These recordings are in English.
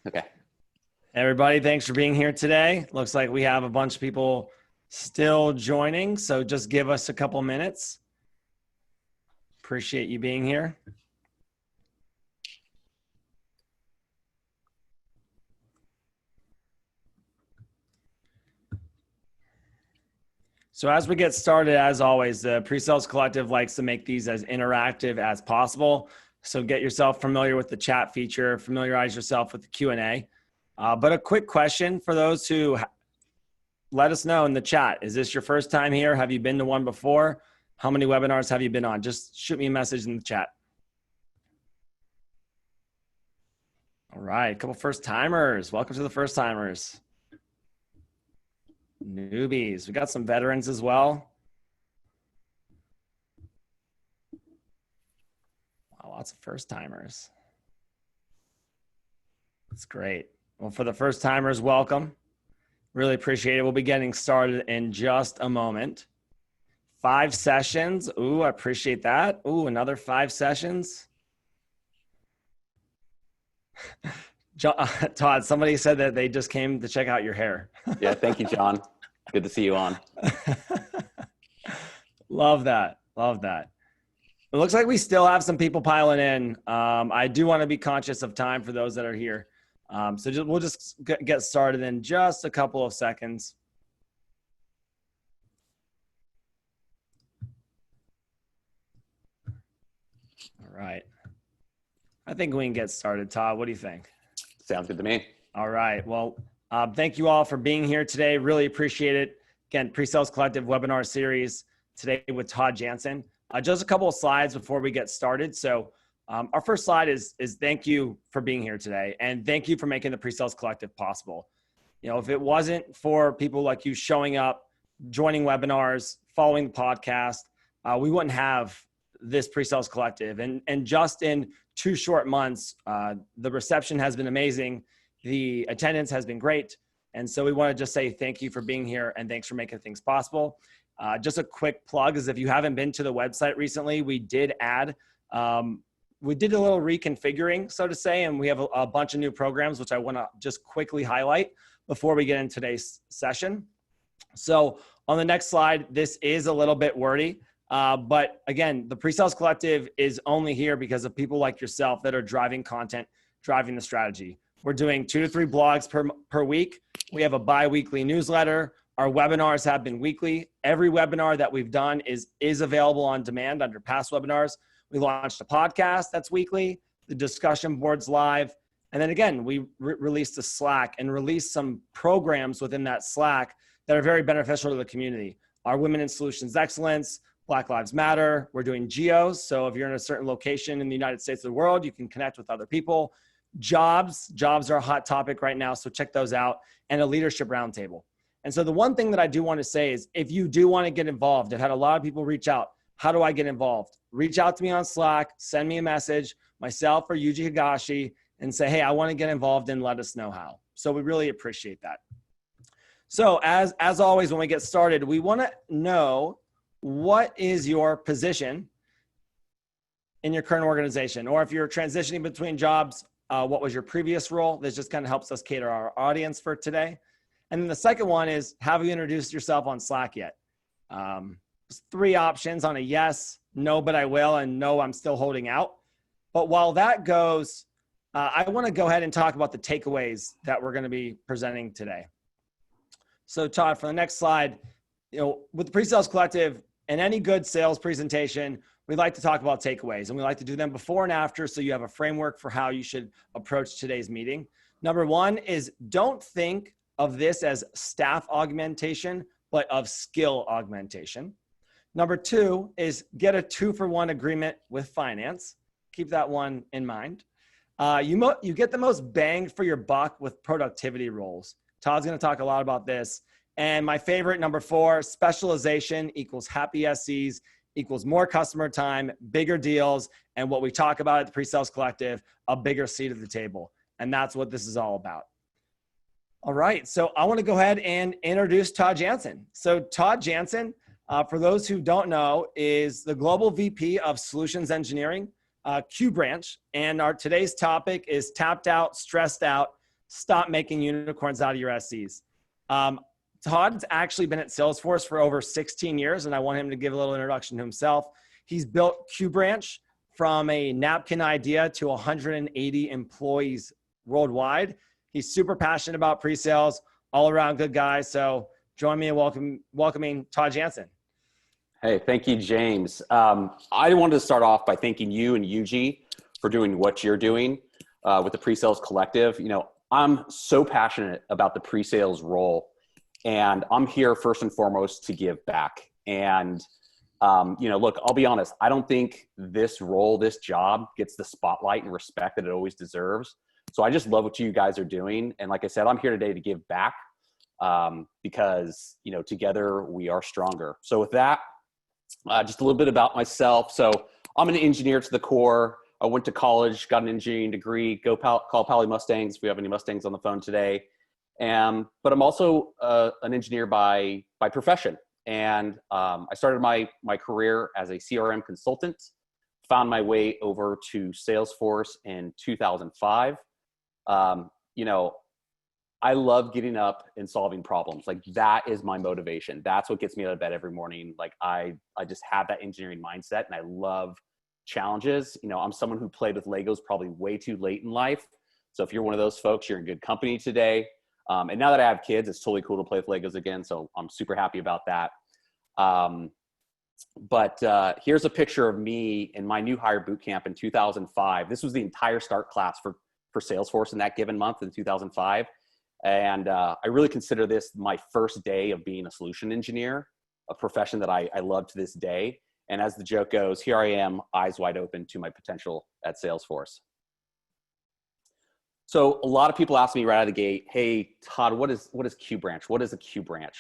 Okay. Everybody, thanks for being here today. Looks like we have a bunch of people still joining, so just give us a couple minutes. Appreciate you being here. So as we get started, as always, the PreSales Collective likes to make these as interactive as possible. So get yourself familiar with the chat feature, familiarize yourself with the Q&A. But a quick question for those who let us know in the chat. Is this your first time here? Have you been to one before? How many webinars have you been on? Just shoot me a message in the chat. All right, a couple first timers. Welcome to the first timers. Newbies. We got some veterans as well. Wow, lots of first timers. That's great. Well, for the first timers, welcome. Really appreciate it. We'll be getting started in just a moment. 5 sessions. Ooh, I appreciate that. Ooh, another 5 sessions. Todd, somebody said that they just came to check out your hair. Yeah, thank you, John. Good to see you on. Love that. Love that. It looks like we still have some people piling in. I do want to be conscious of time for those that are here. So we'll just get started in just a couple of seconds. All right. I think we can get started. Todd, what do you think? Sounds good to me. All right. Well, thank you all for being here today. Really appreciate it. Again, PreSales Collective webinar series today with Todd Janzen. Just a couple of slides before we get started. So our first slide is thank you for being here today. And thank you for making the PreSales Collective possible. You know, if it wasn't for people like you showing up, joining webinars, following the podcast, we wouldn't have this PreSales Collective. And just in 2 short months, the reception has been amazing. The attendance has been great. And so we want to just say thank you for being here and thanks for making things possible. Just a quick plug is if you haven't been to the website recently, we did add, we did a little reconfiguring, so to say, and we have a bunch of new programs, which I want to just quickly highlight before we get into today's session. So on the next slide, this is a little bit wordy, but again, the PreSales Collective is only here because of people like yourself that are driving content, driving the strategy. We're doing 2 to 3 blogs per week. We have a bi-weekly newsletter. Our webinars have been weekly. Every webinar that we've done is available on demand under past webinars. We launched a podcast that's weekly. The discussion board's live. And then again, we released a Slack and released some programs within that Slack that are very beneficial to the community. Our Women in Solutions Excellence, Black Lives Matter. We're doing geos. So if you're in a certain location in the United States or the world, you can connect with other people. Jobs are a hot topic right now. So check those out. And a leadership roundtable. And so the one thing that I do want to say is if you do want to get involved, I've had a lot of people reach out. How do I get involved? Reach out to me on Slack, send me a message, myself or Yuji Higashi, and say, hey, I want to get involved and let us know how. So we really appreciate that. So as always, when we get started, we want to know what is your position in your current organization, or if you're transitioning between jobs, what was your previous role? This just kind of helps us cater our audience for today. And then the second one is, have you introduced yourself on Slack yet? There's 3 options on a yes, no, but I will, and no, I'm still holding out. But while that goes, I want to go ahead and talk about the takeaways that we're going to be presenting today. So Todd, for the next slide, you know, with the PreSales Collective and any good sales presentation, we like to talk about takeaways, and we like to do them before and after so you have a framework for how you should approach today's meeting. Number 1 is don't think of this as staff augmentation, but of skill augmentation. Number 2 is get a 2-for-1 agreement with finance. Keep that one in mind. You get the most bang for your buck with productivity roles. Todd's going to talk a lot about this. And my favorite, number 4, specialization equals happy SCs equals more customer time, bigger deals, and what we talk about at the PreSales Collective, a bigger seat at the table. And that's what this is all about. All right, so I want to go ahead and introduce Todd Janzen. So Todd Janzen, for those who don't know, is the Global VP of Solutions Engineering, Q Branch. And our today's topic is tapped out, stressed out, stop making unicorns out of your SEs. Todd's actually been at Salesforce for over 16 years, and I want him to give a little introduction to himself. He's built QBranch from a napkin idea to 180 employees worldwide. He's super passionate about pre-sales, all around good guy. So join me in welcoming Todd Janzen. Hey, thank you, James. I wanted to start off by thanking you and Yuji for doing what you're doing with the PreSales Collective. You know, I'm so passionate about the pre-sales role, and I'm here first and foremost to give back. And, you know, look, I'll be honest, I don't think this role, this job gets the spotlight and respect that it always deserves. So I just love what you guys are doing. And like I said, I'm here today to give back because, you know, together we are stronger. So with that, just a little bit about myself. So I'm an engineer to the core. I went to college, got an engineering degree, call Pally Mustangs if we have any Mustangs on the phone today. But I'm also an engineer by profession. And I started my career as a CRM consultant, found my way over to Salesforce in 2005. You know, I love getting up and solving problems. Like, that is my motivation. That's what gets me out of bed every morning. Like, I just have that engineering mindset, and I love challenges. You know, I'm someone who played with Legos probably way too late in life. So if you're one of those folks, you're in good company today. And now that I have kids, it's totally cool to play with Legos again. So I'm super happy about that. But here's a picture of me in my new hire boot camp in 2005. This was the entire start class for Salesforce in that given month in 2005. And I really consider this my first day of being a solution engineer, a profession that I love to this day. And as the joke goes, here I am, eyes wide open to my potential at Salesforce. So a lot of people ask me right out of the gate, hey, Todd, what is QBranch? What is a QBranch?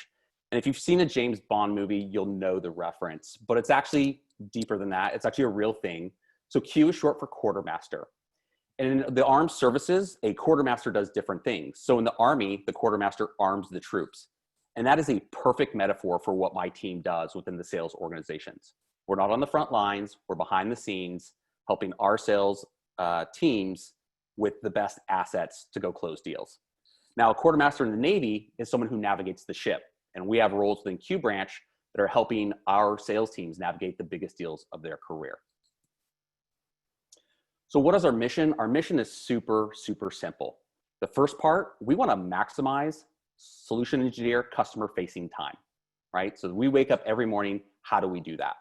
And if you've seen a James Bond movie, you'll know the reference, but it's actually deeper than that. It's actually a real thing. So Q is short for quartermaster. And in the armed services, a quartermaster does different things. So in the Army, the quartermaster arms the troops. And that is a perfect metaphor for what my team does within the sales organizations. We're not on the front lines, we're behind the scenes, helping our sales teams with the best assets to go close deals. Now, a quartermaster in the Navy is someone who navigates the ship. And we have roles within QBranch that are helping our sales teams navigate the biggest deals of their career. So what is our mission? Our mission is super, super simple. The first part, we want to maximize solution engineer customer facing time, right? So we wake up every morning, how do we do that?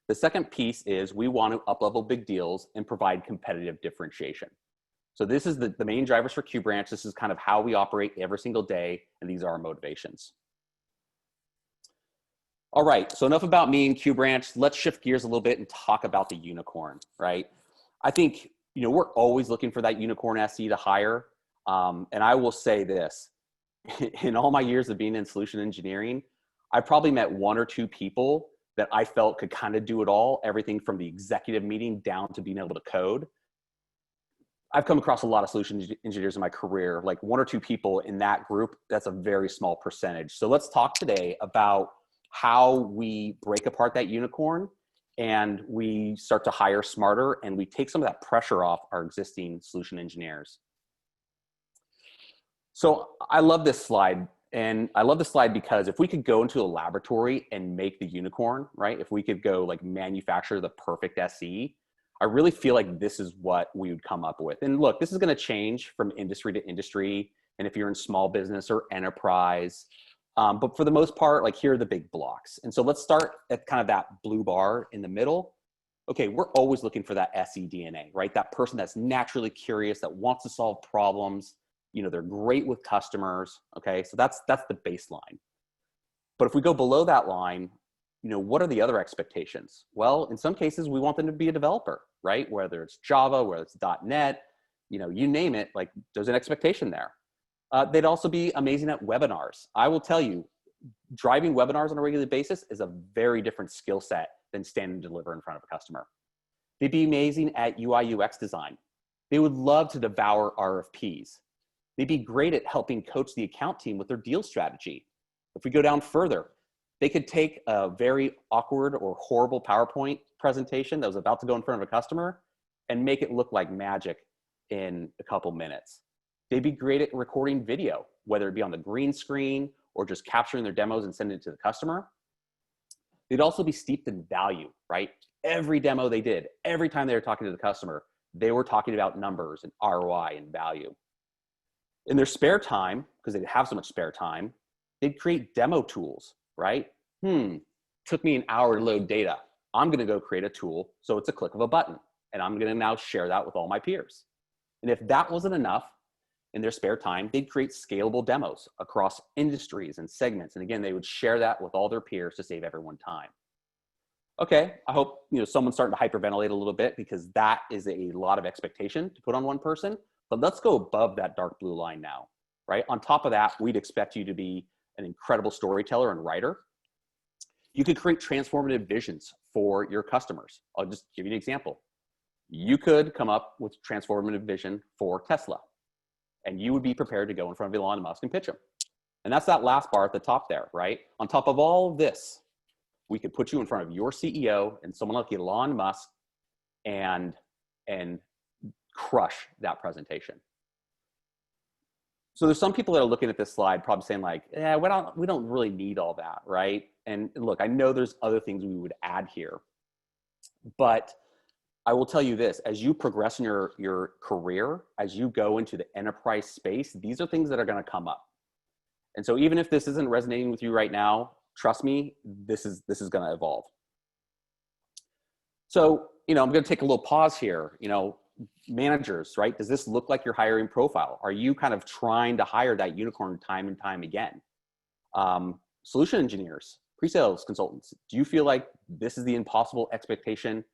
The second piece is we want to up-level big deals and provide competitive differentiation. So this is the main drivers for QBranch. This is kind of how we operate every single day, and these are our motivations. All right, so enough about me and QBranch. Let's shift gears a little bit and talk about the unicorn, right? I think, you know, we're always looking for that unicorn SE to hire. And I will say this, in all my years of being in solution engineering, I probably met one or two people that I felt could kind of do it all, everything from the executive meeting down to being able to code. I've come across a lot of solution engineers in my career, like one or two people in that group. That's a very small percentage. So let's talk today about how we break apart that unicorn and we start to hire smarter and we take some of that pressure off our existing solution engineers. So I love this slide. And I love this slide because if we could go into a laboratory and make the unicorn, right? If we could go like manufacture the perfect SE, I really feel like this is what we would come up with. And look, this is going to change from industry to industry. And if you're in small business or enterprise, but for the most part, like here are the big blocks. And so let's start at kind of that blue bar in the middle. Okay, we're always looking for that SE DNA, right? That person that's naturally curious, that wants to solve problems. You know, they're great with customers. Okay, so that's the baseline. But if we go below that line, you know, what are the other expectations? Well, in some cases, we want them to be a developer, right? Whether it's Java, whether it's .NET, you know, you name it, like there's an expectation there. They'd also be amazing at webinars. I will tell you, driving webinars on a regular basis is a very different skill set than stand and deliver in front of a customer. They'd be amazing at UI UX design. They would love to devour RFPs. They'd be great at helping coach the account team with their deal strategy. If we go down further, they could take a very awkward or horrible PowerPoint presentation that was about to go in front of a customer and make it look like magic in a couple minutes. They'd be great at recording video, whether it be on the green screen or just capturing their demos and sending it to the customer. They'd also be steeped in value, right? Every demo they did, every time they were talking to the customer, they were talking about numbers and ROI and value. In their spare time, because they'd have so much spare time, they'd create demo tools, right? Took me an hour to load data. I'm going to go create a tool so it's a click of a button, and I'm going to now share that with all my peers. And if that wasn't enough, in their spare time, they'd create scalable demos across industries and segments. And again, they would share that with all their peers to save everyone time. Okay, I hope someone's starting to hyperventilate a little bit, because that is a lot of expectation to put on one person. But let's go above that dark blue line now, right? On top of that, we'd expect you to be an incredible storyteller and writer. You could create transformative visions for your customers. I'll just give you an example. You could come up with transformative vision for Tesla, and you would be prepared to go in front of Elon Musk and pitch him. And that's that last bar at the top there, right? On top of all of this, we could put you in front of your CEO and someone like Elon Musk and crush that presentation. So there's some people that are looking at this slide probably saying like, yeah, we don't really need all that, right? And look, I know there's other things we would add here, but I will tell you this, as you progress in your career, as you go into the enterprise space, these are things that are going to come up. And so even if this isn't resonating with you right now, trust me, this is going to evolve. So, I'm going to take a little pause here. Managers, right? Does this look like your hiring profile? Are you kind of trying to hire that unicorn time and time again? Solution engineers, pre-sales consultants, do you feel like this is the impossible expectation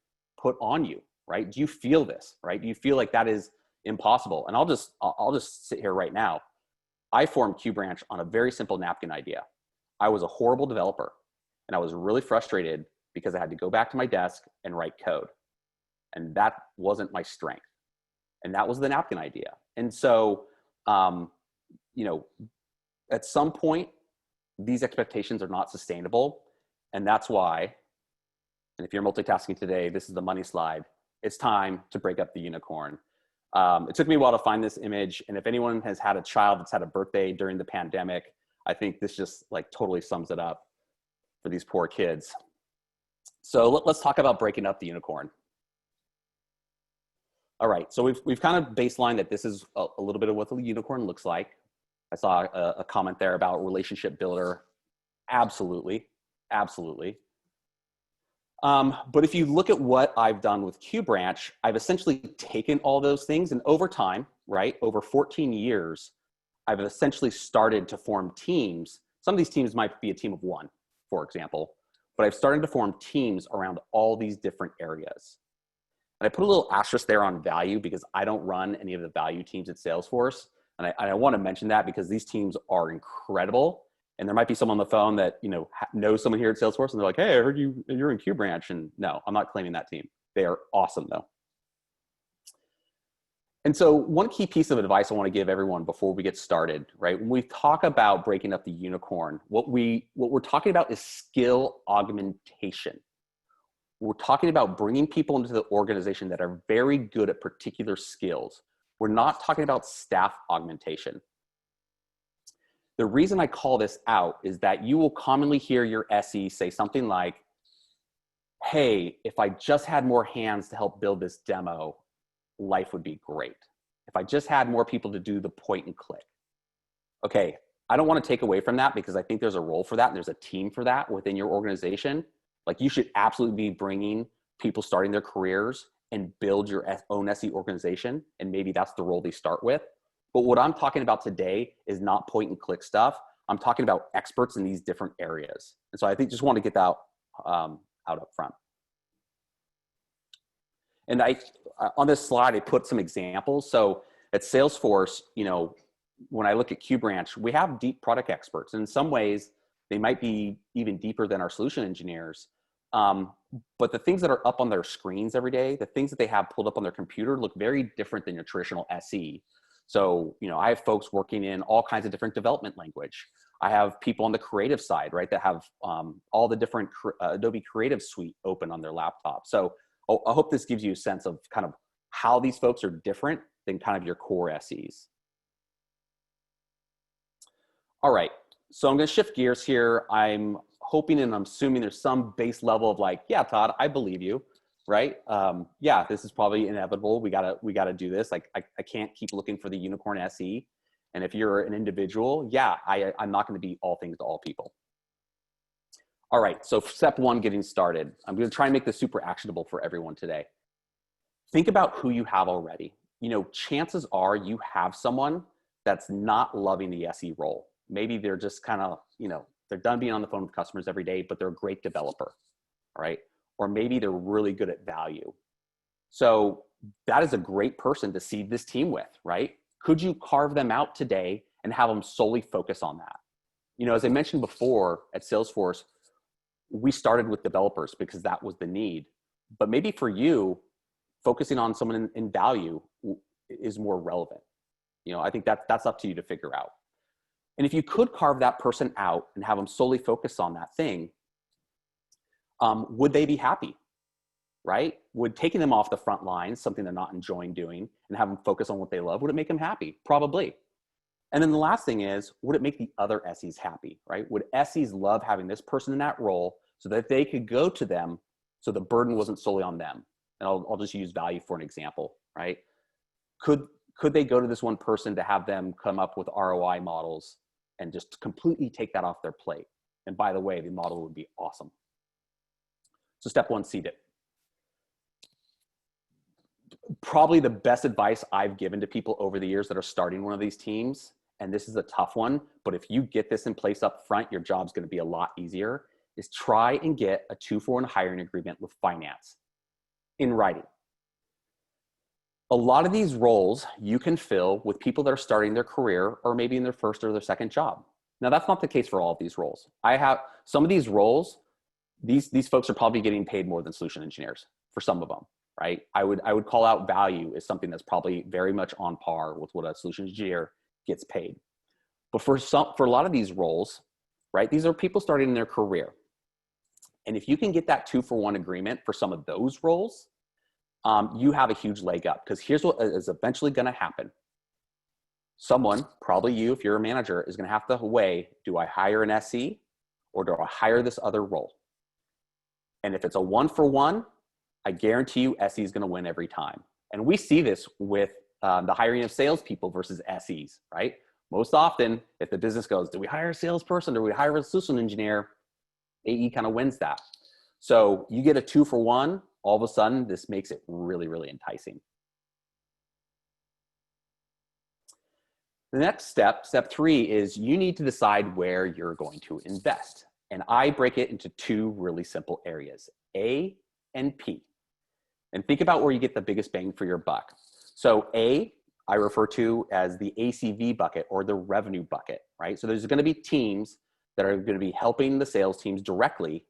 put on you, right? Do you feel this, right? Do you feel like that is impossible? And I'll just sit here right now. I formed QBranch on a very simple napkin idea. I was a horrible developer, and I was really frustrated because I had to go back to my desk and write code. And that wasn't my strength. And that was the napkin idea. And so, at some point, these expectations are not sustainable. And that's why, and if you're multitasking today, this is the money slide. It's time to break up the unicorn. It took me a while to find this image. And if anyone has had a child that's had a birthday during the pandemic, I think this just like totally sums it up for these poor kids. So let's talk about breaking up the unicorn. All right, so we've kind of baselined that this is a little bit of what the unicorn looks like. I saw a comment there about relationship builder. Absolutely, absolutely. But if you look at what I've done with QBranch, I've essentially taken all those things, and over time, right, over 14 years, I've essentially started to form teams. Some of these teams might be a team of one, for example, but I've started to form teams around all these different areas. And I put a little asterisk there on value because I don't run any of the value teams at Salesforce. And I want to mention that because these teams are incredible. And there might be someone on the phone that knows someone here at Salesforce, and they're like, hey, I heard you're in QBranch. And no, I'm not claiming that team. They are awesome though. And so one key piece of advice I want to give everyone before we get started, right? When we talk about breaking up the unicorn, what we're talking about is skill augmentation. We're talking about bringing people into the organization that are very good at particular skills. We're not talking about staff augmentation. The reason I call this out is that you will commonly hear your SE say something like, hey, if I just had more hands to help build this demo, life would be great. If I just had more people to do the point and click. Okay, I don't want to take away from that because I think there's a role for that and there's a team for that within your organization. Like you should absolutely be bringing people starting their careers and build your own SE organization. And maybe that's the role they start with. But what I'm talking about today is not point and click stuff. I'm talking about experts in these different areas. And so I think just want to get that out up front. And on this slide, I put some examples. So at Salesforce, when I look at QBranch, we have deep product experts. And in some ways, they might be even deeper than our solution engineers. But the things that are up on their screens every day, the things that they have pulled up on their computer look very different than your traditional SE. So, I have folks working in all kinds of different development language. I have people on the creative side, right, that have all the different Adobe Creative Suite open on their laptop. So I hope this gives you a sense of kind of how these folks are different than kind of your core SEs. All right, so I'm going to shift gears here. I'm hoping and I'm assuming there's some base level of like, yeah, Todd, I believe you, right? Yeah, this is probably inevitable. We gotta do this. Like, I can't keep looking for the unicorn SE. And if you're an individual, yeah, I'm not going to be all things to all people. All right, so step one, getting started. I'm going to try and make this super actionable for everyone today. Think about who you have already. You know, chances are you have someone that's not loving the SE role. Maybe they're just kind of, you know, they're done being on the phone with customers every day, but they're a great developer, all right? Or maybe they're really good at value. So that is a great person to seed this team with, right? Could you carve them out today and have them solely focus on that? You know, as I mentioned before at Salesforce, we started with developers because that was the need. But maybe for you, focusing on someone in value is more relevant. You know, I think that's up to you to figure out. And if you could carve that person out and have them solely focus on that thing, would they be happy, right? Would taking them off the front lines, something they're not enjoying doing, and have them focus on what they love, would it make them happy? Probably. And then the last thing is, would it make the other SEs happy, right? Would SEs love having this person in that role so that they could go to them so the burden wasn't solely on them? And I'll just use value for an example, right? Could they go to this one person to have them come up with ROI models and just completely take that off their plate? And by the way, the model would be awesome. So step one, seed it. Probably the best advice I've given to people over the years that are starting one of these teams, and this is a tough one, but if you get this in place up front, your job's going to be a lot easier, is try and get a 2-for-1 hiring agreement with finance in writing. A lot of these roles you can fill with people that are starting their career or maybe in their first or their second job. Now, that's not the case for all of these roles. I have some of these roles, these folks are probably getting paid more than solution engineers for some of them, right? I would call out value as something that's probably very much on par with what a solution engineer gets paid. But for a lot of these roles, right, these are people starting in their career. And if you can get that 2-for-1 agreement for some of those roles, you have a huge leg up, because here's what is eventually going to happen. Someone, probably you, if you're a manager, is going to have to weigh, do I hire an SE or do I hire this other role? And if it's a 1-for-1, I guarantee you SE is going to win every time. And we see this with the hiring of salespeople versus SEs, right? Most often, if the business goes, do we hire a salesperson or do we hire a solution engineer? AE kind of wins that. So you get a 2-for-1, all of a sudden, this makes it really, really enticing. The next step, step 3, is you need to decide where you're going to invest. And I break it into 2 really simple areas, A and P. And think about where you get the biggest bang for your buck. So A, I refer to as the ACV bucket or the revenue bucket, right? So there's going to be teams that are going to be helping the sales teams directly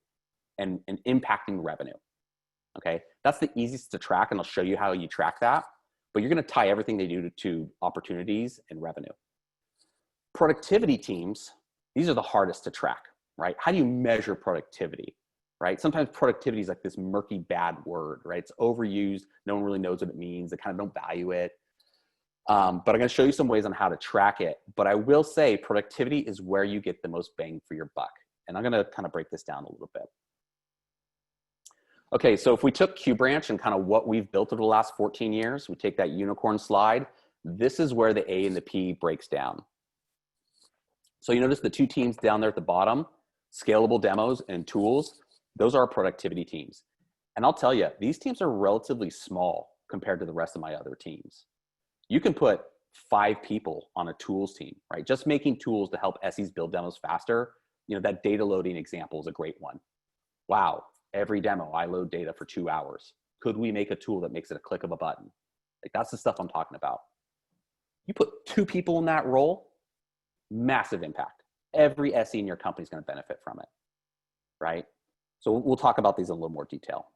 and impacting revenue. Okay, that's the easiest to track, and I'll show you how you track that. But you're going to tie everything they do to opportunities and revenue. Productivity teams, these are the hardest to track, right? How do you measure productivity, right? Sometimes productivity is like this murky, bad word, right? It's overused. No one really knows what it means. They kind of don't value it. But I'm going to show you some ways on how to track it. But I will say productivity is where you get the most bang for your buck. And I'm going to kind of break this down a little bit. Okay, so if we took QBranch and kind of what we've built over the last 14 years, we take that unicorn slide, this is where the A and the P breaks down. So you notice the 2 teams down there at the bottom, scalable demos and tools, those are our productivity teams. And I'll tell you, these teams are relatively small compared to the rest of my other teams. You can put 5 people on a tools team, right? Just making tools to help SEs build demos faster. You know, that data loading example is a great one. Wow. Every demo, I load data for 2 hours. Could we make a tool that makes it a click of a button? Like, that's the stuff I'm talking about. You put 2 people in that role, massive impact. Every SE in your company is going to benefit from it, right? So we'll talk about these in a little more detail.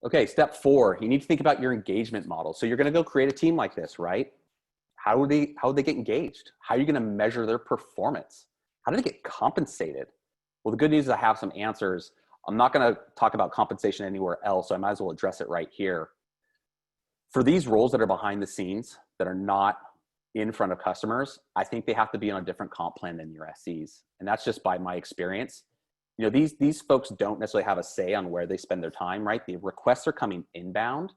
Okay, step 4, you need to think about your engagement model. So you're going to go create a team like this, right? How would they get engaged? How are you going to measure their performance? How do they get compensated? Well, the good news is I have some answers. I'm not going to talk about compensation anywhere else, so I might as well address it right here. For these roles that are behind the scenes, that are not in front of customers, I think they have to be on a different comp plan than your SEs. And that's just by my experience. You know, these folks don't necessarily have a say on where they spend their time, right? The requests are coming inbound.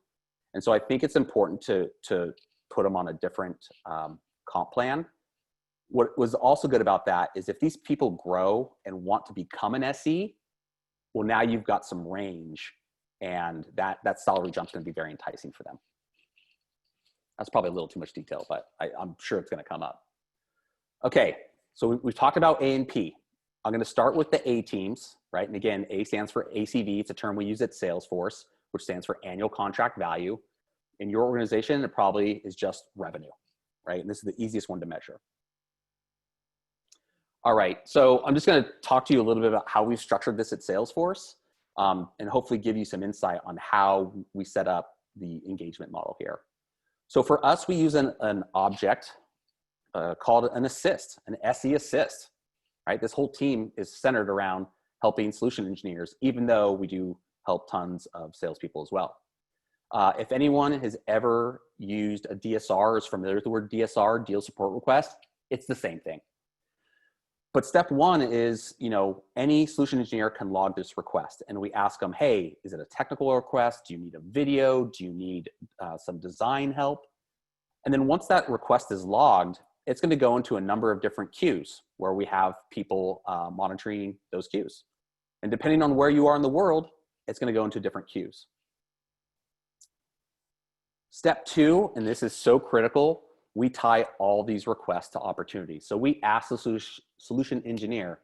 And so I think it's important to put them on a different comp plan. What was also good about that is if these people grow and want to become an SE, well, now you've got some range, and that salary jump is going to be very enticing for them. That's probably a little too much detail, but I'm sure it's going to come up. Okay, so we've talked about A and P. I'm going to start with the A teams, right? And again, A stands for ACV. It's a term we use at Salesforce, which stands for annual contract value. In your organization, it probably is just revenue, right? And this is the easiest one to measure. All right, so I'm just going to talk to you a little bit about how we've structured this at Salesforce, and hopefully give you some insight on how we set up the engagement model here. So for us, we use an object called an assist, an SE assist, right? This whole team is centered around helping solution engineers, even though we do help tons of salespeople as well. If anyone has ever used a DSR or is familiar with the word DSR, deal support request, it's the same thing. But step one is, you know, any solution engineer can log this request, and we ask them, hey, is it a technical request? Do you need a video? Do you need some design help? And then once that request is logged, it's going to go into a number of different queues where we have people monitoring those queues. And depending on where you are in the world, it's going to go into different queues. Step two, and this is so critical, we tie all these requests to opportunities. So we ask the solution engineer,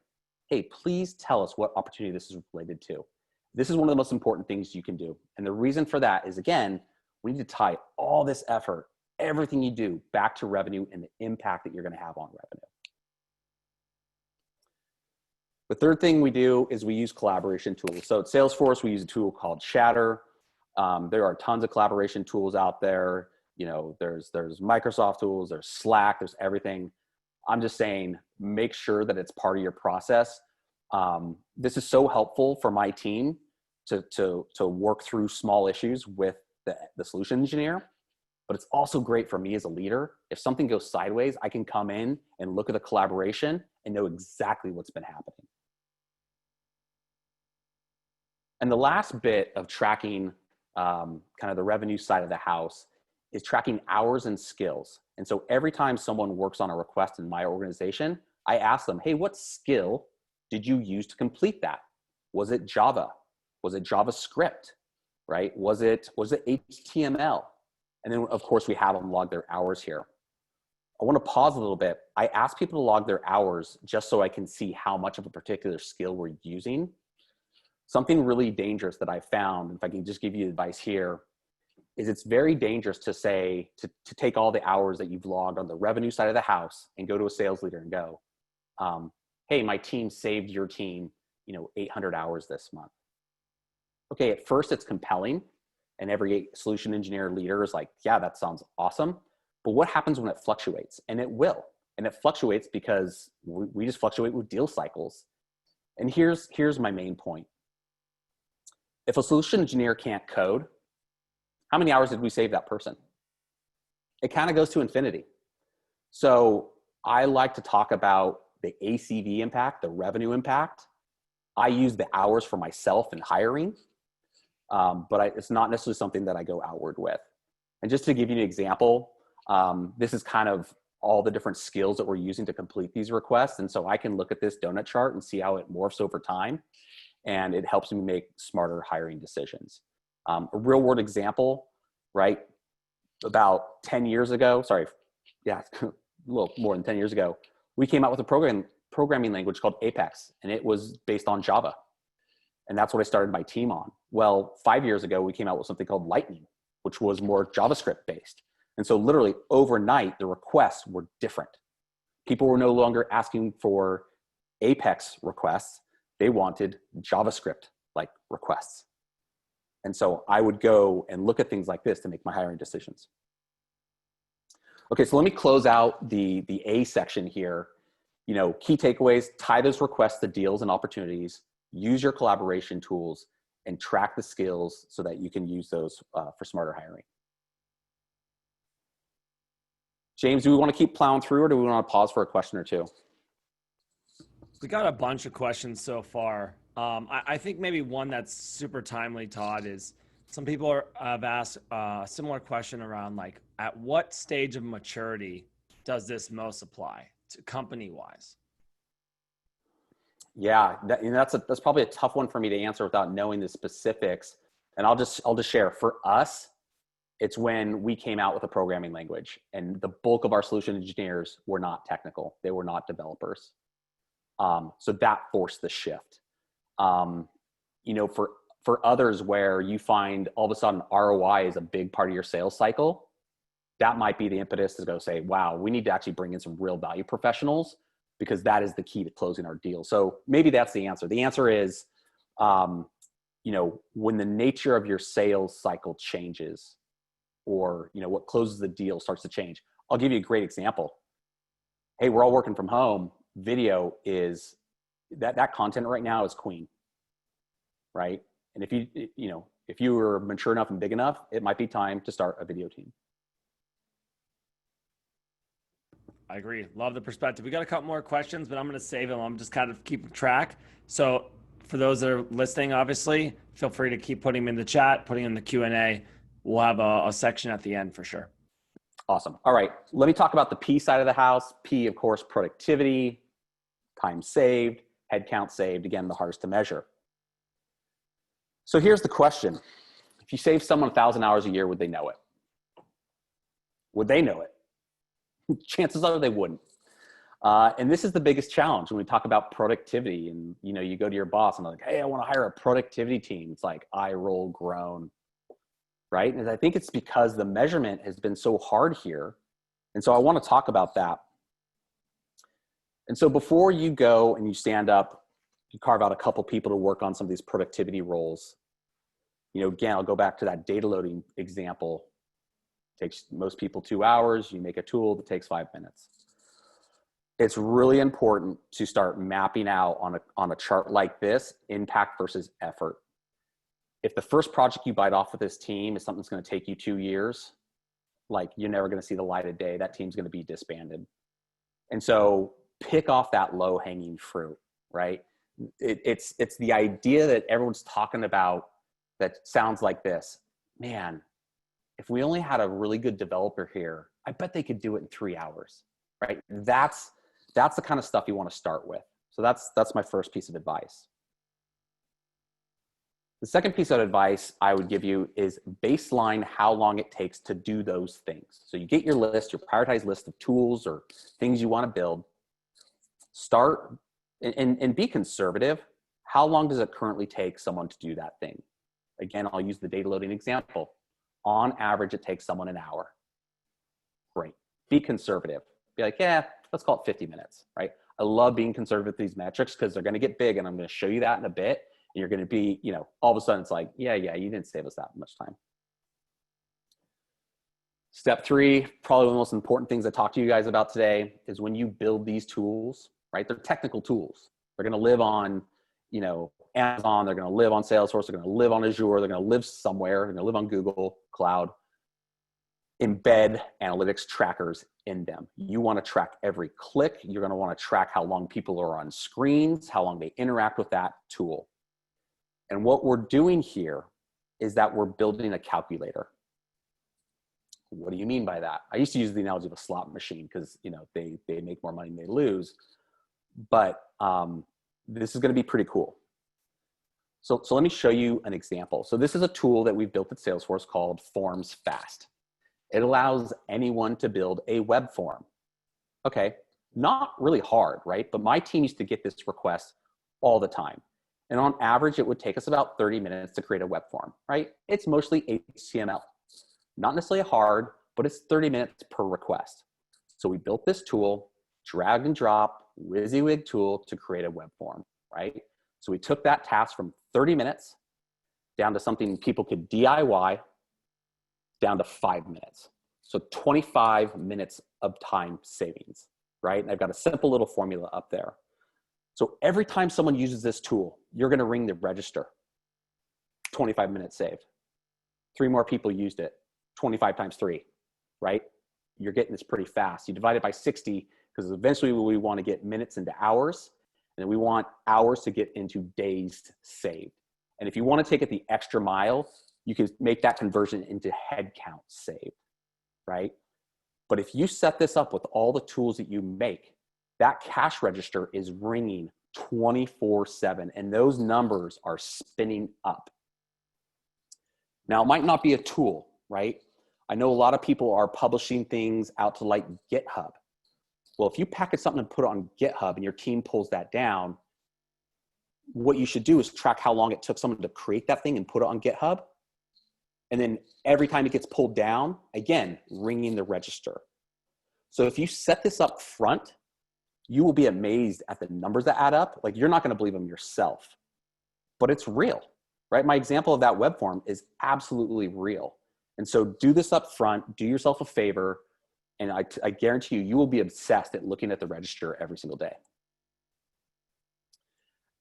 hey, please tell us what opportunity this is related to. This is one of the most important things you can do. And the reason for that is, again, we need to tie all this effort, everything you do, back to revenue and the impact that you're going to have on revenue. The third thing we do is we use collaboration tools. So at Salesforce, we use a tool called Chatter. There are tons of collaboration tools out there. You know, there's Microsoft tools, there's Slack, there's everything. I'm just saying, make sure that it's part of your process. This is so helpful for my team to work through small issues with the solution engineer, but it's also great for me as a leader. If something goes sideways, I can come in and look at the collaboration and know exactly what's been happening. And the last bit of tracking kind of the revenue side of the house is tracking hours and skills. And so every time someone works on a request in my organization, I ask them, hey, what skill did you use to complete that? Was it Java? Was it JavaScript, right? Was it HTML? And then of course we have them log their hours here. I want to pause a little bit. I ask people to log their hours just so I can see how much of a particular skill we're using. Something really dangerous that I found, if I can just give you advice here, is it's very dangerous to say, to take all the hours that you've logged on the revenue side of the house and go to a sales leader and go, hey, my team saved your team, 800 hours this month. Okay, at first it's compelling, and every solution engineer leader is like, yeah, that sounds awesome. But what happens when it fluctuates? And it will. And it fluctuates because we just fluctuate with deal cycles. And here's my main point. If a solution engineer can't code, how many hours did we save that person? It kind of goes to infinity. So I like to talk about the ACV impact, the revenue impact. I use the hours for myself in hiring, but it's not necessarily something that I go outward with. And just to give you an example, this is kind of all the different skills that we're using to complete these requests. And so I can look at this donut chart and see how it morphs over time. And it helps me make smarter hiring decisions. A real world example, right? About 10 years ago, a little more than 10 years ago, we came out with a programming language called Apex, and it was based on Java. And that's what I started my team on. Well, 5 years ago, we came out with something called Lightning, which was more JavaScript based. And so literally overnight, the requests were different. People were no longer asking for Apex requests. They wanted JavaScript like requests. And so I would go and look at things like this to make my hiring decisions. Okay, so let me close out the A section here. Key takeaways: tie those requests to deals and opportunities, use your collaboration tools, and track the skills so that you can use those for smarter hiring. James, do we want to keep plowing through, or do we want to pause for a question or two? We got a bunch of questions so far. I think maybe one that's super timely, Todd, is some people have asked a similar question around like, at what stage of maturity does this most apply to company-wise? Yeah, that's probably a tough one for me to answer without knowing the specifics. And I'll just share. For us, it's when we came out with a programming language, and the bulk of our solution engineers were not technical; they were not developers. So that forced the shift. For others, where you find all of a sudden ROI is a big part of your sales cycle, that might be the impetus to go say, "Wow, we need to actually bring in some real value professionals." Because that is the key to closing our deal. So maybe that's the answer. The answer is, when the nature of your sales cycle changes, or, what closes the deal starts to change. I'll give you a great example. Hey, we're all working from home. Video is, that content right now is queen, right? And if you were mature enough and big enough, it might be time to start a video team. I agree. Love the perspective. We got a couple more questions, but I'm going to save them. I'm just kind of keeping track. So for those that are listening, obviously, feel free to keep putting them in the chat, putting them in the Q&A. We'll have a section at the end for sure. Awesome. All right. Let me talk about the P side of the house. P, of course, productivity, time saved, headcount saved. Again, the hardest to measure. So here's the question. If you save someone 1,000 hours a year, would they know it? Would they know it? Chances are they wouldn't. And this is the biggest challenge when we talk about productivity. And, you go to your boss and they're like, hey, I want to hire a productivity team. It's like eye roll, groan, right? And I think it's because the measurement has been so hard here. And so I want to talk about that. And so before you go and you stand up, you carve out a couple people to work on some of these productivity roles. Again, I'll go back to that data loading example. Takes most people 2 hours. You make a tool that takes 5 minutes. It's really important to start mapping out on a chart like this, impact versus effort. If the first project you bite off with this team is something that's going to take you 2 years, like you're never going to see the light of day. That team's going to be disbanded. And so pick off that low hanging fruit, right? It's the idea that everyone's talking about that sounds like this. Man, if we only had a really good developer here, I bet they could do it in 3 hours, right? That's the kind of stuff you want to start with. So that's my first piece of advice. The second piece of advice I would give you is baseline how long it takes to do those things. So you get your list, your prioritized list of tools or things you want to build. Start and be conservative. How long does it currently take someone to do that thing? Again, I'll use the data loading example. On average, it takes someone an hour. Great. Be conservative. Be like, yeah, let's call it 50 minutes, right? I love being conservative with these metrics because they're going to get big, and I'm going to show you that in a bit. And you're going to be, all of a sudden it's like, yeah, you didn't save us that much time. Step 3, probably one of the most important things I talk to you guys about today is when you build these tools, right? They're technical tools. They're going to live on, Amazon. They're going to live on Salesforce. They're going to live on Azure. They're going to live somewhere. They're going to live on Google Cloud. Embed analytics trackers in them. You want to track every click. You're going to want to track how long people are on screens, how long they interact with that tool. And what we're doing here is that we're building a calculator. What do you mean by that? I used to use the analogy of a slot machine because, they make more money than they lose. But this is going to be pretty cool. So let me show you an example. So this is a tool that we've built at Salesforce called Forms Fast. It allows anyone to build a web form. Okay, not really hard, right? But my team used to get this request all the time. And on average, it would take us about 30 minutes to create a web form, right? It's mostly HTML. Not necessarily hard, but it's 30 minutes per request. So we built this tool, drag and drop, WYSIWYG tool to create a web form, right? So we took that task from 30 minutes down to something people could DIY down to 5 minutes. So 25 minutes of time savings, right? And I've got a simple little formula up there. So every time someone uses this tool, you're going to ring the register. 25 minutes saved. 3 more people used it. 25 times 3, right? you're getting this pretty fast. You divide it by 60 because eventually we want to get minutes into hours, and we want hours to get into days saved. And if you want to take it the extra mile, you can make that conversion into headcount saved, right? But if you set this up with all the tools that you make, that cash register is ringing 24/7, and those numbers are spinning up. Now, it might not be a tool, right? I know a lot of people are publishing things out to like GitHub. Well, if you package something and put it on GitHub and your team pulls that down, what you should do is track how long it took someone to create that thing and put it on GitHub. And then every time it gets pulled down, again, ringing the register. So if you set this up front, you will be amazed at the numbers that add up. Like, you're not going to believe them yourself, but it's real, right? My example of that web form is absolutely real. And so do this up front, do yourself a favor, and I guarantee you, you will be obsessed at looking at the register every single day.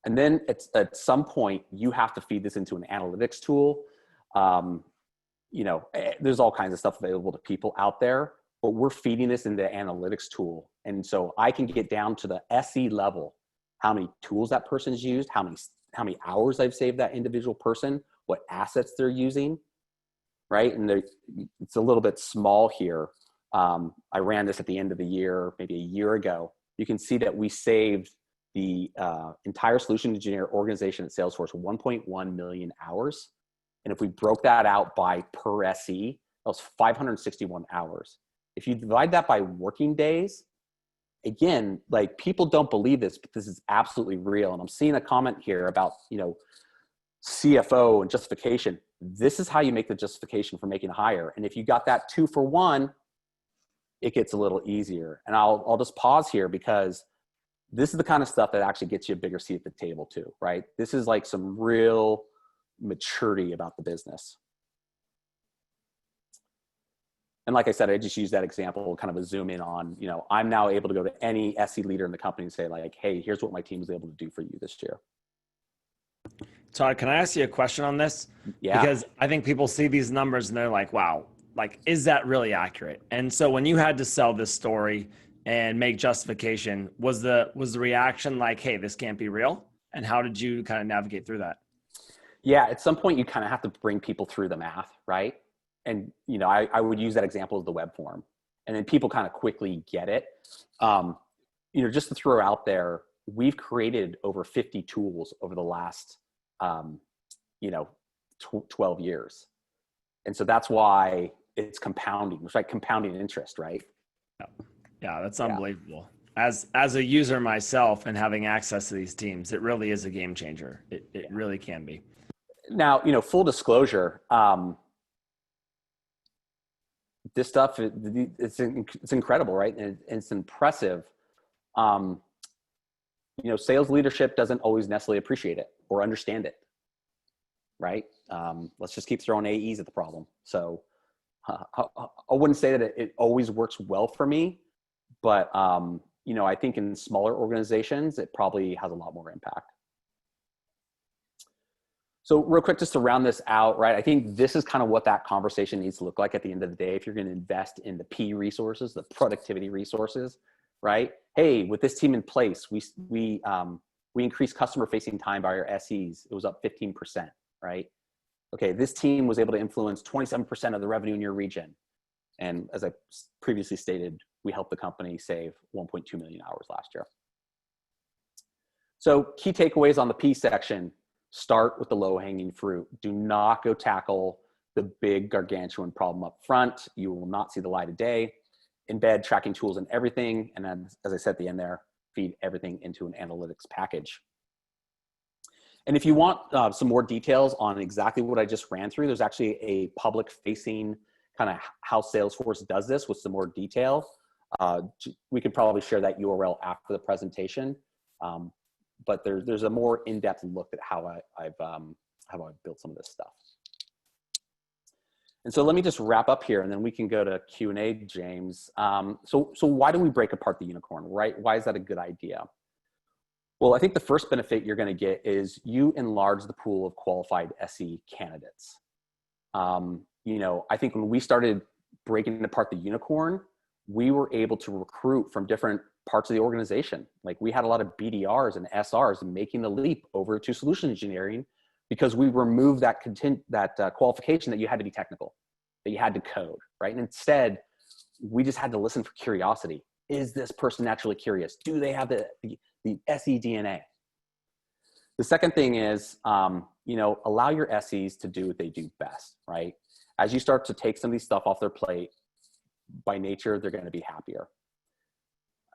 And then at some point, you have to feed this into an analytics tool. There's all kinds of stuff available to people out there, but we're feeding this into the analytics tool. And so I can get down to the SE level, how many tools that person's used, how many hours I've saved that individual person, what assets they're using, right? And it's a little bit small here. I ran this at the end of the year, maybe a year ago. You can see that we saved the entire solution engineer organization at Salesforce 1.1 million hours. And if we broke that out by per SE, that was 561 hours. If you divide that by working days, again, like, people don't believe this, but this is absolutely real. And I'm seeing a comment here about, CFO and justification. This is how you make the justification for making a hire. And if you got that 2 for 1, it gets a little easier. And I'll just pause here, because this is the kind of stuff that actually gets you a bigger seat at the table too, right? This is like some real maturity about the business. And like I said, I just use that example, kind of a zoom in on, I'm now able to go to any SE leader in the company and say, like, hey, here's what my team was able to do for you this year. Todd, can I ask you a question on this? Yeah. Because I think people see these numbers and they're like, wow, like, is that really accurate? And so when you had to sell this story and make justification, was the reaction like, hey, this can't be real? And how did you kind of navigate through that? Yeah, at some point you kind of have to bring people through the math, right? And, I would use that example of the web form, and then people kind of quickly get it. Just to throw out there, we've created over 50 tools over the last, 12 years. And so that's why it's compounding. It's like compounding interest, right? Yeah, that's unbelievable. Yeah. As a user myself and having access to these teams, it really is a game changer. It really can be. Now, full disclosure, this stuff, it's incredible, right? And it's impressive. Sales leadership doesn't always necessarily appreciate it or understand it, right? Let's just keep throwing AEs at the problem. So I wouldn't say that it always works well for me, but I think in smaller organizations, it probably has a lot more impact. So real quick, just to round this out, right? I think this is kind of what that conversation needs to look like at the end of the day. If you're going to invest in the P resources, the productivity resources, right? Hey, with this team in place, we increased customer facing time by our SEs. It was up 15%, right? Okay, this team was able to influence 27% of the revenue in your region. And as I previously stated, we helped the company save 1.2 million hours last year. So key takeaways on the P section: start with the low-hanging fruit. Do not go tackle the big gargantuan problem up front. You will not see the light of day. Embed tracking tools in everything. And then, as I said at the end there, feed everything into an analytics package. And if you want some more details on exactly what I just ran through, there's actually a public-facing kind of how Salesforce does this with some more detail. We could probably share that URL after the presentation. But there's a more in-depth look at how I've built some of this stuff. And so let me just wrap up here, and then we can go to Q&A, James. So why do we break apart the unicorn, right? Why is that a good idea? Well, I think the first benefit you're going to get is you enlarge the pool of qualified SE candidates. I think when we started breaking apart the unicorn, we were able to recruit from different parts of the organization. Like we had a lot of BDRs and SRs making the leap over to solution engineering because we removed that qualification that you had to be technical, that you had to code, right? And instead, we just had to listen for curiosity. Is this person naturally curious? Do they have the SE DNA? The second thing is, allow your SEs to do what they do best, right? As you start to take some of these stuff off their plate, by nature, they're going to be happier.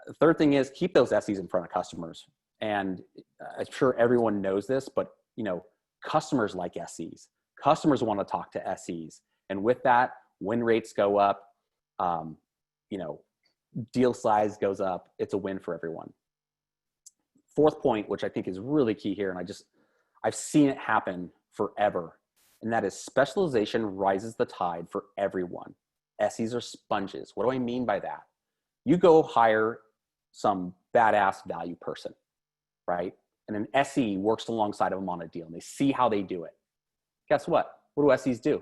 The third thing is keep those SEs in front of customers. And I'm sure everyone knows this, but customers like SEs. Customers want to talk to SEs. And with that, win rates go up, deal size goes up. It's a win for everyone. Fourth point, which I think is really key here, and I've seen it happen forever, and that is specialization rises the tide for everyone. SEs are sponges. What do I mean by that? You go hire some badass value person, right? And an SE works alongside of them on a deal and they see how they do it. Guess what? What do SEs do?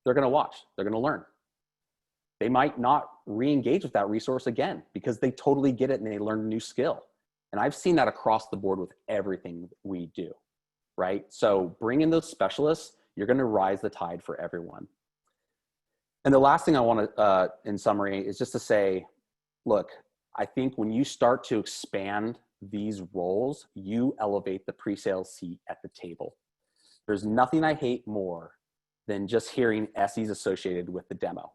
They're going to watch. They're going to learn. They might not re-engage with that resource again because they totally get it and they learn a new skill. And I've seen that across the board with everything we do, right? So bring in those specialists. You're going to rise the tide for everyone. And the last thing I want to, in summary, is just to say, look, I think when you start to expand these roles, you elevate the pre-sales seat at the table. There's nothing I hate more than just hearing SEs associated with the demo.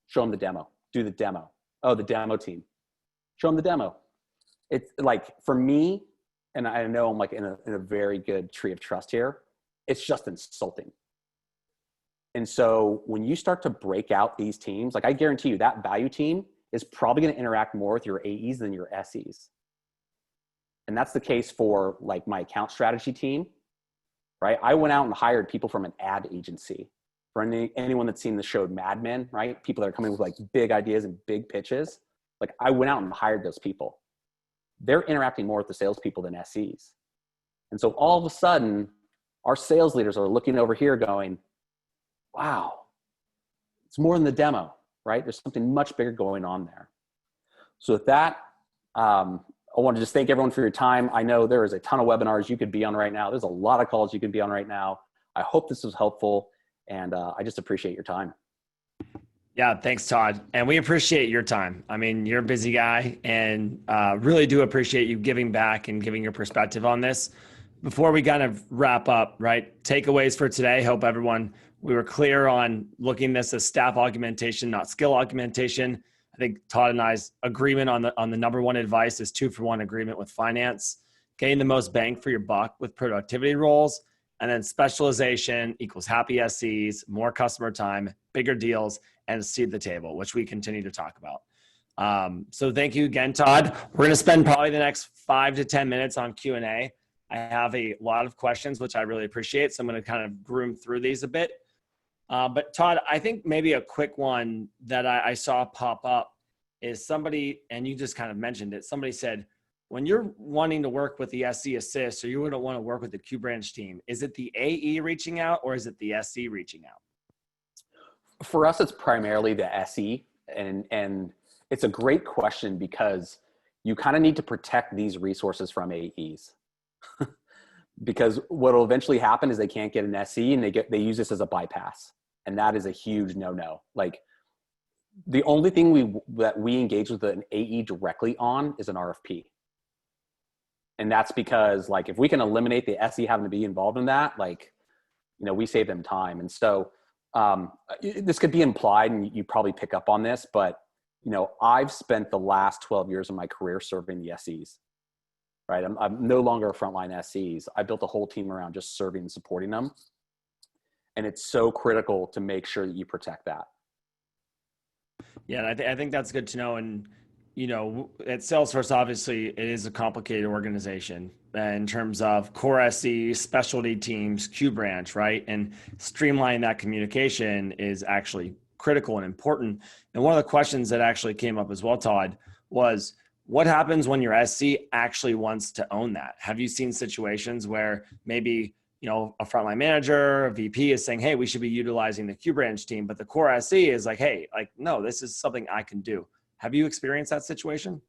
Show them the demo. Do the demo. Oh, the demo team. Show them the demo. It's like, for me, and I know I'm like in a very good tree of trust here, it's just insulting. And so when you start to break out these teams, like I guarantee you that value team is probably going to interact more with your AEs than your SEs. And that's the case for like my account strategy team, right? I went out and hired people from an ad agency. For anyone that's seen the show Mad Men, right? People that are coming with like big ideas and big pitches. Like I went out and hired those people. They're interacting more with the salespeople than SEs. And so all of a sudden, our sales leaders are looking over here going, wow, it's more than the demo, right? There's something much bigger going on there. So with that, I want to just thank everyone for your time. I know there is a ton of webinars you could be on right now. There's a lot of calls you could be on right now. I hope this was helpful, and I just appreciate your time. Yeah, thanks, Todd. And we appreciate your time. I mean, you're a busy guy, and really do appreciate you giving back and giving your perspective on this. Before we kind of wrap up, right? Takeaways for today. Hope we were clear on looking this as staff augmentation, not skill augmentation. I think Todd and I's agreement on the number one advice is 2-for-1 agreement with finance, getting the most bang for your buck with productivity roles, and then specialization equals happy SEs, more customer time, bigger deals, and seat at the table, which we continue to talk about. So thank you again, Todd. We're going to spend probably the next 5 to 10 minutes on Q&A. I have a lot of questions, which I really appreciate. So I'm going to kind of groom through these a bit. But Todd, I think maybe a quick one that I saw pop up is somebody, and you just kind of mentioned it, somebody said, when you're wanting to work with the SC assist, or you wouldn't want to work with the Q branch team, is it the AE reaching out or is it the SC reaching out? For us, it's primarily the SE, and it's a great question because you kind of need to protect these resources from AEs. Because what will eventually happen is they can't get an SE and they use this as a bypass. And that is a huge no-no. Like the only thing that we engage with an AE directly on is an RFP. And that's because like, if we can eliminate the SE having to be involved in that, like, we save them time. And so this could be implied, and you probably pick up on this, but I've spent the last 12 years of my career serving the SEs, right? I'm no longer a frontline SEs. I built a whole team around just serving and supporting them. And it's so critical to make sure that you protect that. Yeah, and I think that's good to know. And, at Salesforce, obviously, it is a complicated organization in terms of core SE, specialty teams, Q branch, right? And streamlining that communication is actually critical and important. And one of the questions that actually came up as well, Todd, was what happens when your SC actually wants to own that? Have you seen situations where maybe a frontline manager, a VP is saying, hey, we should be utilizing the Q branch team, but the core SE is like, hey, like, no, this is something I can do. Have you experienced that situation?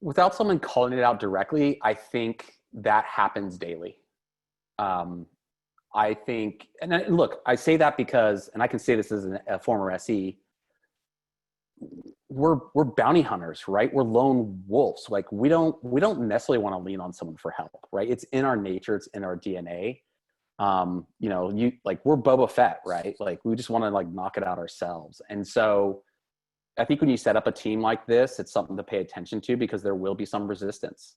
Without someone calling it out directly, I think that happens daily. I think, and look, I say that because, and I can say this as a former SE, we're bounty hunters, right? We're lone wolves. Like we don't necessarily want to lean on someone for help, right? It's in our nature. It's in our DNA. We're Boba Fett, right? Like we just want to like knock it out ourselves. And so I think when you set up a team like this, it's something to pay attention to because there will be some resistance,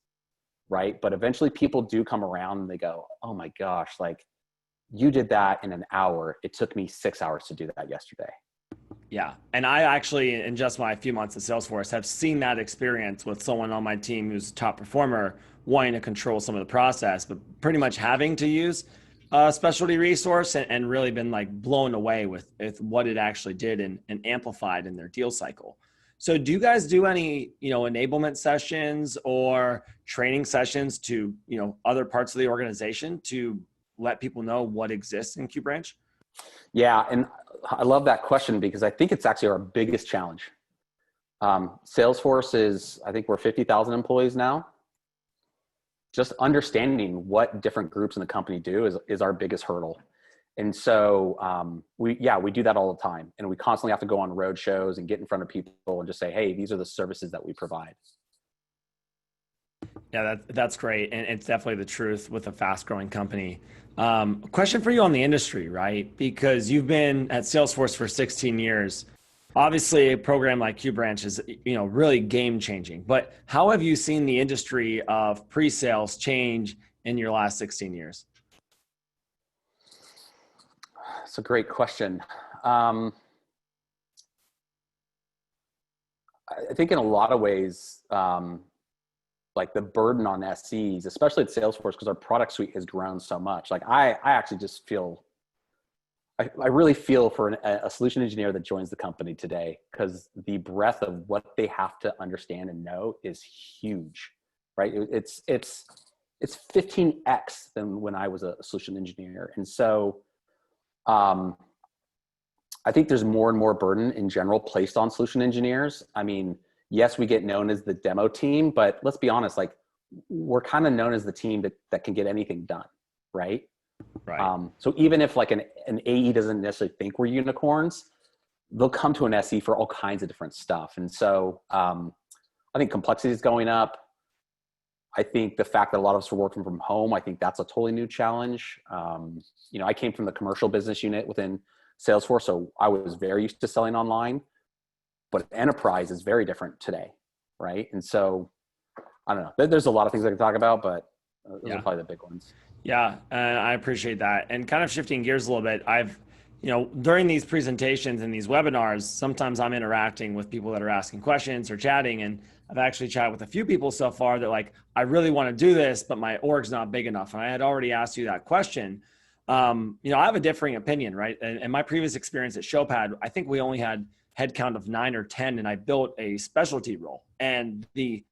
right? But eventually people do come around and they go, oh my gosh, like you did that in an hour. It took me 6 hours to do that yesterday. Yeah. And I actually, in just my few months at Salesforce, have seen that experience with someone on my team who's a top performer wanting to control some of the process, but pretty much having to use a specialty resource and really been like blown away with what it actually did and amplified in their deal cycle. So do you guys do any, enablement sessions or training sessions to, other parts of the organization to let people know what exists in Q branch? Yeah. And I love that question because I think it's actually our biggest challenge. Salesforce is, I think we're 50,000 employees now. Just understanding what different groups in the company do is our biggest hurdle. And so we do that all the time. And we constantly have to go on road shows and get in front of people and just say, hey, these are the services that we provide. Yeah, that's great. And it's definitely the truth with a fast growing company. Question for you on the industry, right? Because you've been at Salesforce for 16 years. Obviously, a program like Q branch is, really game changing. But how have you seen the industry of pre-sales change in your last 16 years? That's a great question. I think in a lot of ways, like the burden on SEs, especially at Salesforce, because our product suite has grown so much. Like I actually just feel, I really feel for a solution engineer that joins the company today, because the breadth of what they have to understand and know is huge, right? It's 15x than when I was a solution engineer. And so I think there's more and more burden in general placed on solution engineers. I mean, yes, we get known as the demo team, but let's be honest, like we're kind of known as the team that can get anything done, right? Right. So even if like an AE doesn't necessarily think we're unicorns, they'll come to an SE for all kinds of different stuff. And so I think complexity is going up. I think the fact that a lot of us are working from home, I think that's a totally new challenge. I came from the commercial business unit within Salesforce, so I was very used to selling online, but enterprise is very different today, right? And so I don't know. There's a lot of things I can talk about, but those are probably the big ones. Yeah, I appreciate that. And kind of shifting gears a little bit, I've, during these presentations and these webinars, sometimes I'm interacting with people that are asking questions or chatting. And I've actually chatted with a few people so far that like, I really want to do this, but my org's not big enough. And I had already asked you that question. I have a differing opinion, right? And my previous experience at Showpad, I think we only had headcount of 9 or 10, and I built a specialty role. And the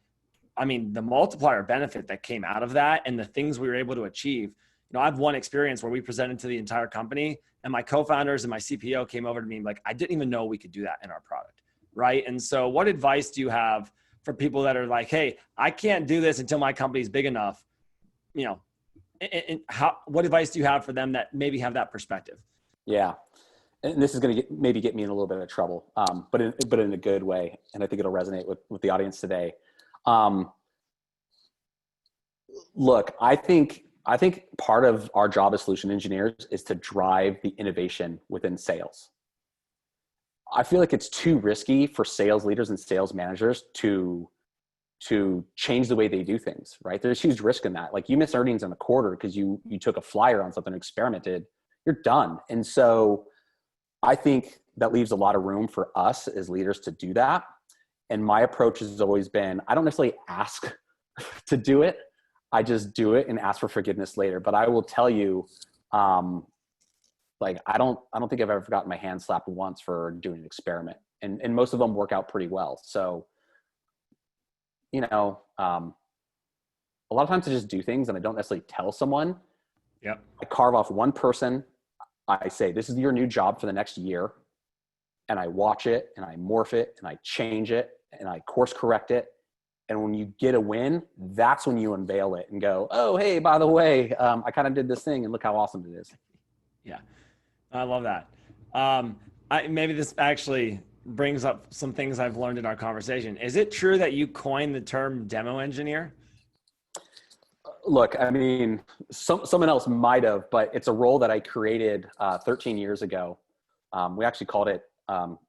multiplier benefit that came out of that and the things we were able to achieve. I have one experience where we presented to the entire company and my co-founders and my CPO came over to me like, I didn't even know we could do that in our product, right? And so what advice do you have for people that are like, hey, I can't do this until my company's big enough? What advice do you have for them that maybe have that perspective? Yeah. And this is going to maybe get me in a little bit of trouble, but in a good way. And I think it'll resonate with the audience today. Look, I think part of our job as solution engineers is to drive the innovation within sales. I feel like it's too risky for sales leaders and sales managers to change the way they do things, right? There's huge risk in that. Like you miss earnings in a quarter because you took a flyer on something, experimented, you're done. And so I think that leaves a lot of room for us as leaders to do that. And my approach has always been, I don't necessarily ask to do it. I just do it and ask for forgiveness later. But I will tell you, like, I don't think I've ever gotten my hand slapped once for doing an experiment, and most of them work out pretty well. So, a lot of times I just do things and I don't necessarily tell someone. Yep. I carve off one person. I say, this is your new job for the next year. And I watch it and I morph it and I change it and I course correct it. And when you get a win, that's when you unveil it and go, oh, hey, by the way, I kind of did this thing and look how awesome it is. Yeah. I love that. Maybe this actually brings up some things I've learned in our conversation. Is it true that you coined the term demo engineer? Look, I mean, someone else might have, but it's a role that I created 13 years ago. We actually called it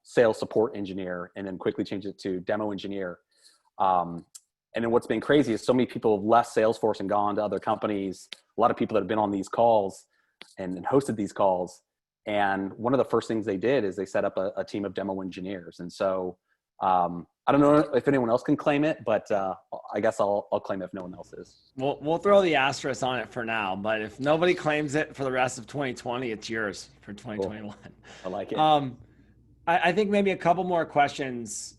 sales support engineer and then quickly changed it to demo engineer. And then what's been crazy is so many people have left Salesforce and gone to other companies. A lot of people that have been on these calls and hosted these calls. And one of the first things they did is they set up a team of demo engineers. And so I don't know if anyone else can claim it, but I guess I'll claim it if no one else is. We'll throw the asterisk on it for now, but if nobody claims it for the rest of 2020, it's yours for 2021. Cool. I like it. I think maybe a couple more questions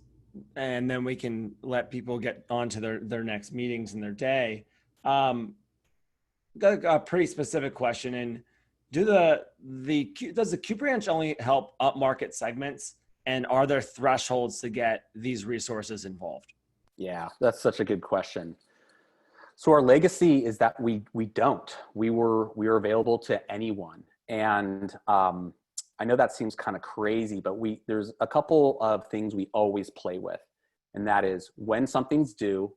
and then we can let people get on to their next meetings in their day. Got a pretty specific question. And does the Q branch only help upmarket segments? And are there thresholds to get these resources involved? Yeah, that's such a good question. So our legacy is that we don't. We were available to anyone. And I know that seems kind of crazy, but there's a couple of things we always play with. And that is when something's due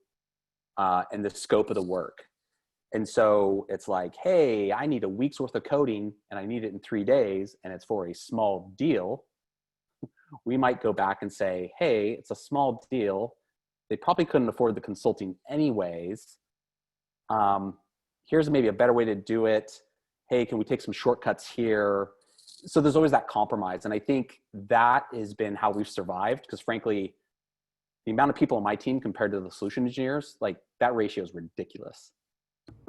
and the scope of the work. And so it's like, hey, I need a week's worth of coding and I need it in 3 days and it's for a small deal. We might go back and say, hey, it's a small deal. They probably couldn't afford the consulting anyways. Here's maybe a better way to do it. Hey, can we take some shortcuts here? So there's always that compromise. And I think that has been how we've survived because frankly, the amount of people on my team compared to the solution engineers, like that ratio is ridiculous.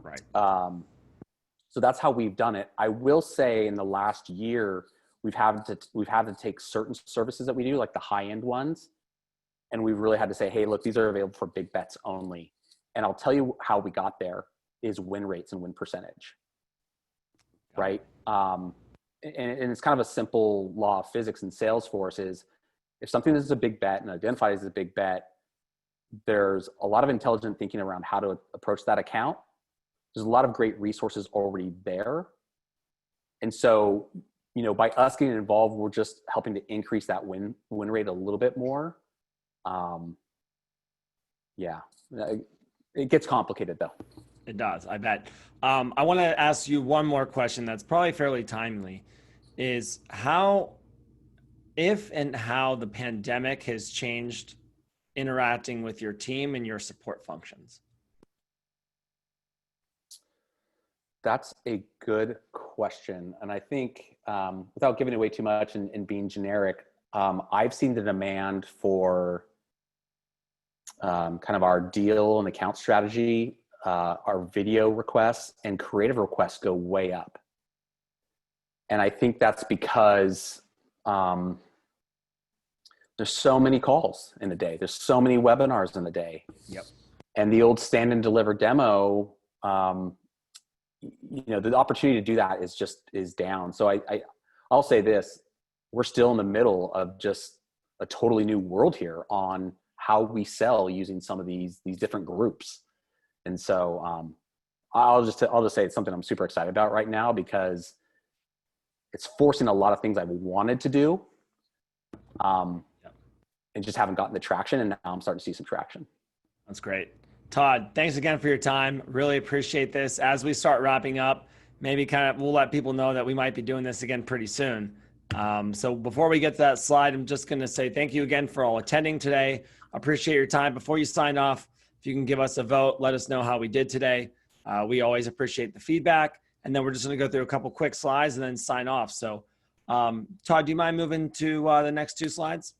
Right. So that's how we've done it. I will say in the last year, we've had to take certain services that we do, like the high-end ones, and we've really had to say, hey, look, these are available for big bets only. And I'll tell you how we got there is win rates and win percentage, right? And it's kind of a simple law of physics in Salesforce is if something is a big bet and identified as a big bet, there's a lot of intelligent thinking around how to approach that account. There's a lot of great resources already there. And so, you know, by us getting involved, we're just helping to increase that win rate a little bit more. Yeah, it gets complicated though. It does, I bet. I want to ask you one more question that's probably fairly timely is if and how the pandemic has changed interacting with your team and your support functions. That's a good question. And I think without giving away too much and being generic, I've seen the demand for kind of our deal and account strategy, our video requests and creative requests go way up. And I think that's because there's so many calls in a day. There's so many webinars in the day. Yep. And the old stand and deliver demo, you know, the opportunity to do that is down. So I'll say this, we're still in the middle of just a totally new world here on how we sell using some of these different groups. And so I'll just say it's something I'm super excited about right now because it's forcing a lot of things I've wanted to do and just haven't gotten the traction. And now I'm starting to see some traction. That's great. Todd, thanks again for your time. Really appreciate this. As we start wrapping up, maybe we'll let people know that we might be doing this again pretty soon. So before we get to that slide, I'm just going to say thank you again for all attending today. Appreciate your time. Before you sign off, if you can give us a vote, let us know how we did today. We always appreciate the feedback. And then we're just going to go through a couple quick slides and then sign off. So Todd, do you mind moving to the next two slides?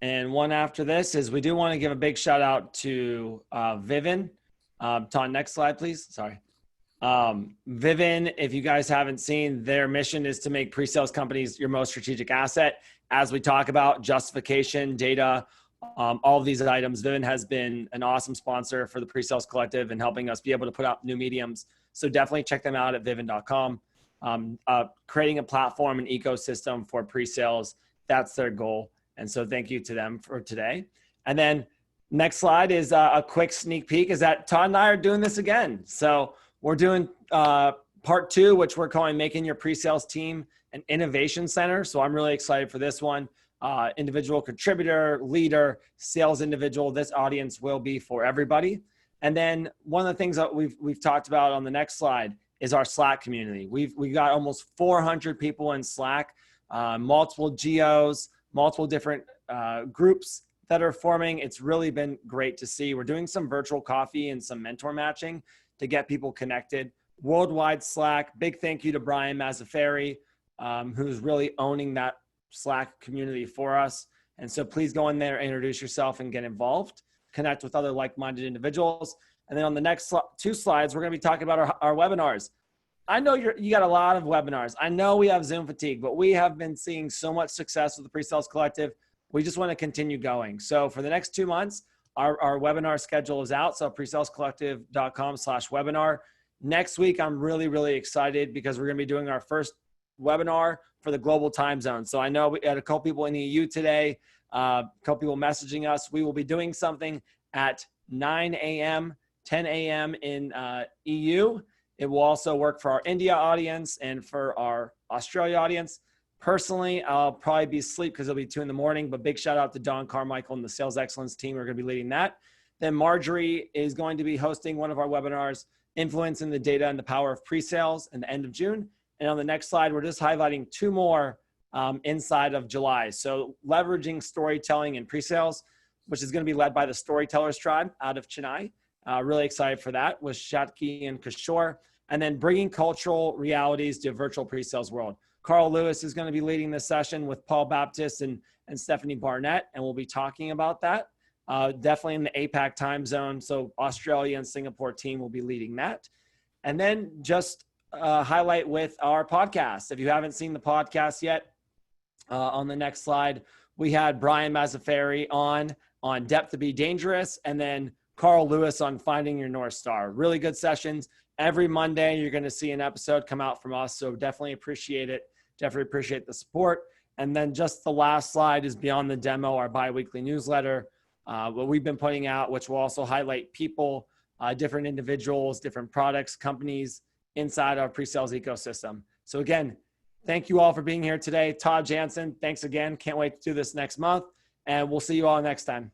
And one after this is we do want to give a big shout out to Vivin. Todd, next slide, please. Sorry. Vivin, if you guys haven't seen, their mission is to make pre-sales companies your most strategic asset. As we talk about justification, data, all of these items. Vivint has been an awesome sponsor for the Pre-Sales Collective and helping us be able to put out new mediums. So definitely check them out at vivint.com. Creating a platform and ecosystem for pre-sales, that's their goal. And so thank you to them for today. And then next slide is a quick sneak peek is that Todd and I are doing this again. So we're doing part 2, which we're calling Making Your Pre-Sales Team an Innovation Center. So I'm really excited for this one. Individual contributor, leader, sales individual. This audience will be for everybody. And then one of the things that we've talked about on the next slide is our Slack community. We got almost 400 people in Slack, multiple geos, multiple different groups that are forming. It's really been great to see. We're doing some virtual coffee and some mentor matching to get people connected. Worldwide Slack, big thank you to Brian Mazzaferri, who's really owning that Slack community for us. And so please go in there, introduce yourself and get involved, connect with other like-minded individuals. And then on the next 2 slides, we're going to be talking about our webinars. I know you got a lot of webinars. I know we have Zoom fatigue, but we have been seeing so much success with the Pre-Sales Collective. We just want to continue going. So for the next 2 months, our webinar schedule is out. So presalescollective.com/webinar. Next week, I'm really, really excited because we're going to be doing our first webinar for the global time zone. So I know we had a couple people in the EU today, a couple people messaging us. We will be doing something at 9 a.m., 10 a.m. in EU. It will also work for our India audience and for our Australia audience. Personally, I'll probably be asleep because it'll be 2 in the morning, but big shout out to Don Carmichael and the Sales Excellence team. We're going to be leading that. Then Marjorie is going to be hosting one of our webinars, Influencing the Data and the Power of Pre-Sales, in the end of June. And on the next slide, we're just highlighting 2 more inside of July. So leveraging storytelling and pre-sales, which is going to be led by the Storytellers Tribe out of Chennai. Really excited for that with Shatki and Kishore. And then bringing cultural realities to a virtual pre-sales world. Carl Lewis is going to be leading this session with Paul Baptist and Stephanie Barnett, and we'll be talking about that. Definitely in the APAC time zone. So Australia and Singapore team will be leading that. And then just highlight with our podcast. If you haven't seen the podcast yet, on the next slide, we had Brian Mazzaferri on Depth to Be Dangerous, and then Carl Lewis on Finding Your North Star. Really good sessions. Every Monday, you're going to see an episode come out from us. So definitely appreciate it. Definitely appreciate the support. And then just the last slide is Beyond the Demo, our biweekly newsletter, what we've been putting out, which will also highlight people, different individuals, different products, companies inside our pre-sales ecosystem. So again, thank you all for being here today. Todd Janzen, thanks again. Can't wait to do this next month. And we'll see you all next time.